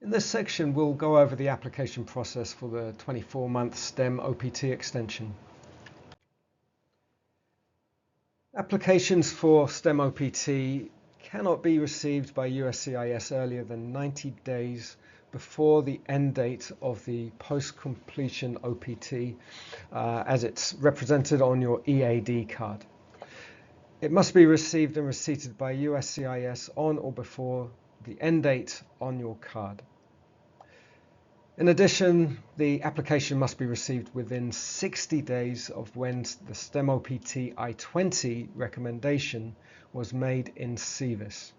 In this section, we'll go over the application process for the 24-month STEM OPT extension. Applications for STEM OPT cannot be received by USCIS earlier than 90 days before the end date of the post-completion OPT as it's represented on your EAD card. It must be received and receipted by USCIS on or before the end date on your card. In addition, the application must be received within 60 days of when the STEM OPT I-20 recommendation was made in SEVIS.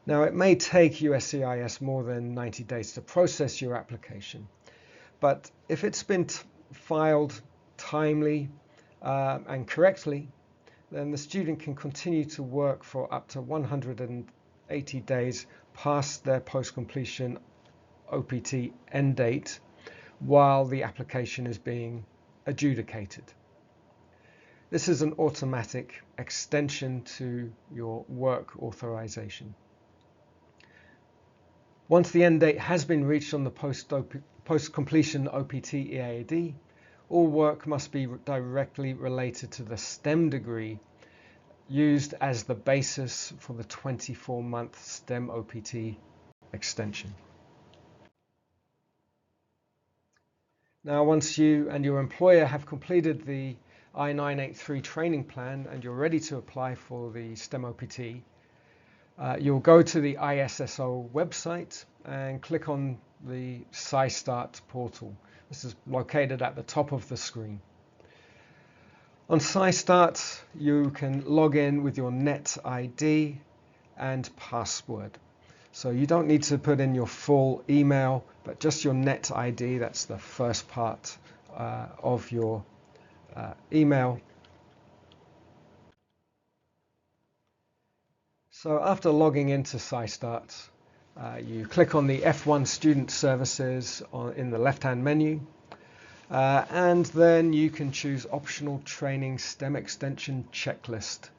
Now, it may take USCIS more than 90 days to process your application, but if it's been filed timely and correctly, then the student can continue to work for up to 180 days past their post-completion OPT end date while the application is being adjudicated. This is an automatic extension to your work authorization. Once the end date has been reached on the post-completion OPT EAD, all work must be directly related to the STEM degree used as the basis for the 24-month STEM OPT extension. Now, once you and your employer have completed the I-983 training plan and you're ready to apply for the STEM OPT, you'll go to the ISSO website and click on the SciStart portal. This is located at the top of the screen. On SciStart, you can log in with your Net ID and password. So you don't need to put in your full email, but just your Net ID. That's the first part of your email. So after logging into SciStart, you click on the F1 Student Services in the left-hand menu, and then you can choose Optional Training STEM Extension Checklist.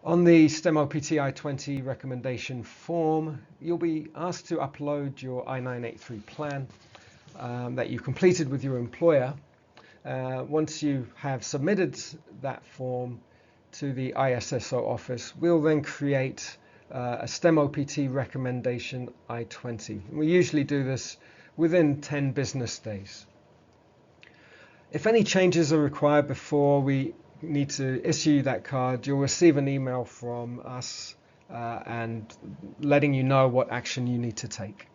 On the STEM OPT I-20 recommendation form, you'll be asked to upload your I-983 plan that you completed with your employer. Once you have submitted that form to the ISSO office, we'll then create a STEM OPT recommendation I-20. We usually do this within 10 business days. If any changes are required before we need to issue that card, you'll receive an email from us and letting you know what action you need to take.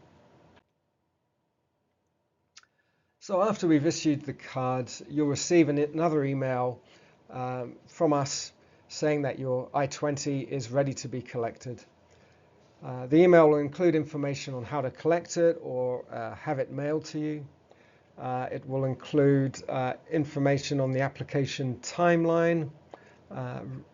So after we've issued the card, you'll receive another email from us saying that your I-20 is ready to be collected. The email will include information on how to collect it or have it mailed to you. It will include information on the application timeline,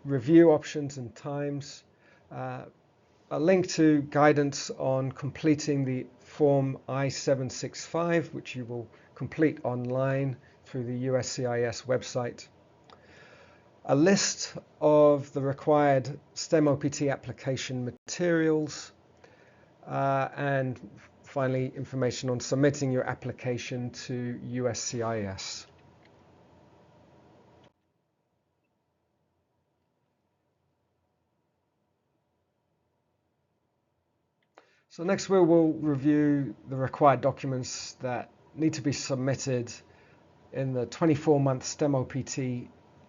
review options and times, a link to guidance on completing the Form I-765, which you will complete online through the USCIS website, a list of the required STEM OPT application materials, and finally information on submitting your application to USCIS. So next we will review the required documents that need to be submitted in the 24-month STEM OPT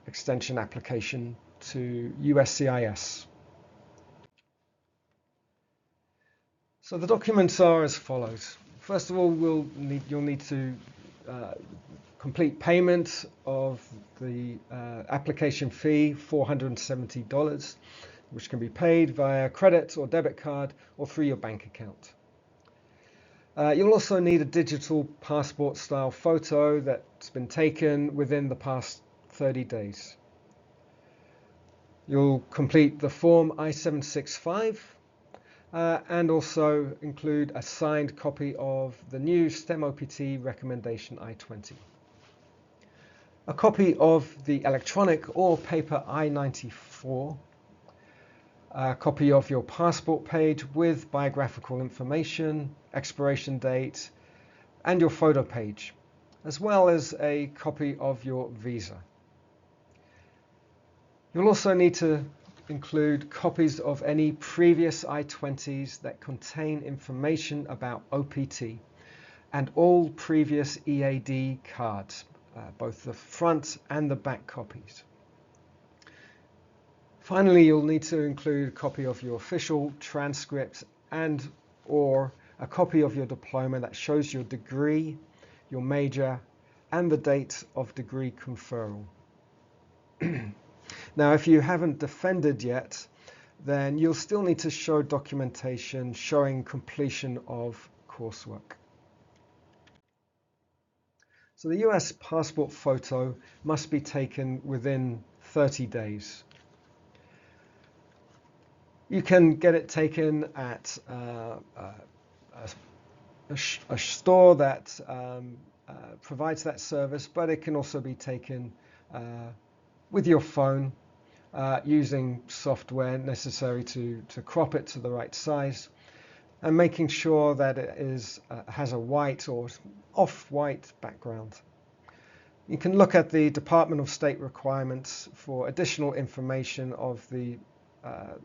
extension application to USCIS. So the documents are as follows. First of all, you'll need to complete payment of the application fee, $470, which can be paid via credit or debit card or through your bank account. You'll also need a digital passport style photo that's been taken within the past 30 days. You'll complete the Form I-765 and also include a signed copy of the new STEM OPT recommendation I-20. A copy of the electronic or paper I-94, a copy of your passport page with biographical information, expiration date, and your photo page, as well as a copy of your visa. You'll also need to include copies of any previous I-20s that contain information about OPT and all previous EAD cards, both the front and the back copies. Finally, you'll need to include a copy of your official transcript and or a copy of your diploma that shows your degree, your major, and the date of degree conferral. Now, if you haven't defended yet, then you'll still need to show documentation showing completion of coursework. So the US passport photo must be taken within 30 days. You can get it taken at a store that provides that service, but it can also be taken with your phone using software necessary to crop it to the right size, and making sure that it has a white or off-white background. You can look at the Department of State requirements for additional information of the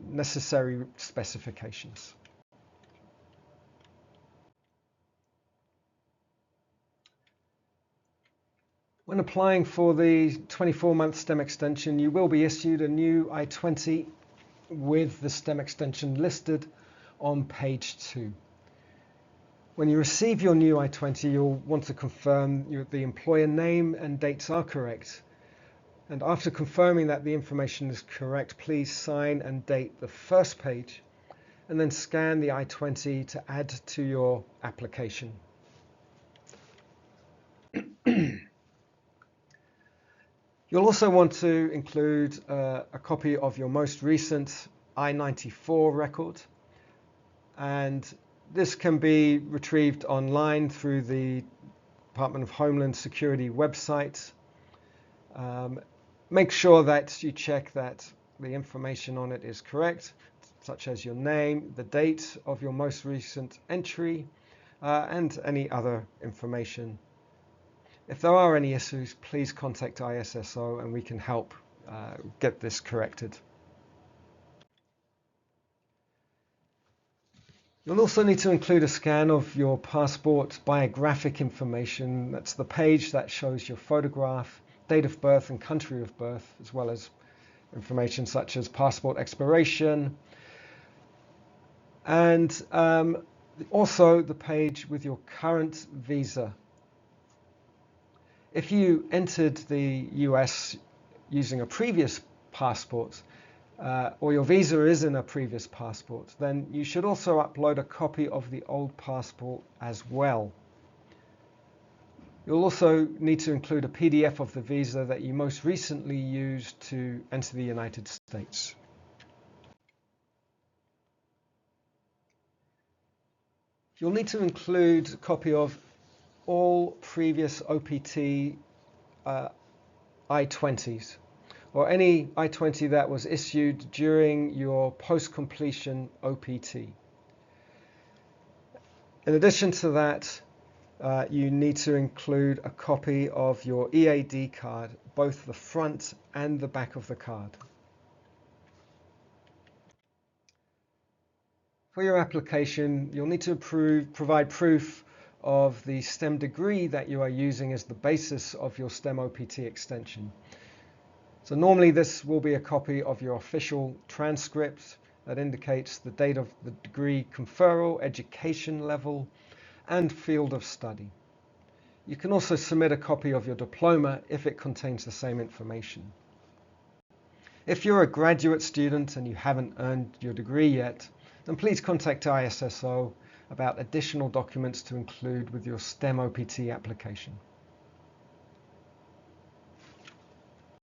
necessary specifications. When applying for the 24-month STEM extension, you will be issued a new I-20 with the STEM extension listed on page 2. When you receive your new I-20, you'll want to confirm the employer name and dates are correct. And after confirming that the information is correct, please sign and date the first page and then scan the I-20 to add to your application. You'll also want to include a copy of your most recent I-94 record, and this can be retrieved online through the Department of Homeland Security website. Make sure that you check that the information on it is correct, such as your name, the date of your most recent entry, and any other information. If there are any issues, please contact ISSO and we can help get this corrected. You'll also need to include a scan of your passport biographic information. That's the page that shows your photograph, date of birth and country of birth, as well as information such as passport expiration, and also the page with your current visa. If you entered the US using a previous passport, or your visa is in a previous passport, then you should also upload a copy of the old passport as well. You'll also need to include a PDF of the visa that you most recently used to enter the United States. You'll need to include a copy of all previous OPT I-20s, or any I-20 that was issued during your post-completion OPT. In addition to that, you need to include a copy of your EAD card, both the front and the back of the card. For your application, you'll need to provide proof of the STEM degree that you are using as the basis of your STEM OPT extension. So normally this will be a copy of your official transcript that indicates the date of the degree conferral, education level, and field of study. You can also submit a copy of your diploma if it contains the same information. If you're a graduate student and you haven't earned your degree yet, then please contact ISSO about additional documents to include with your STEM OPT application.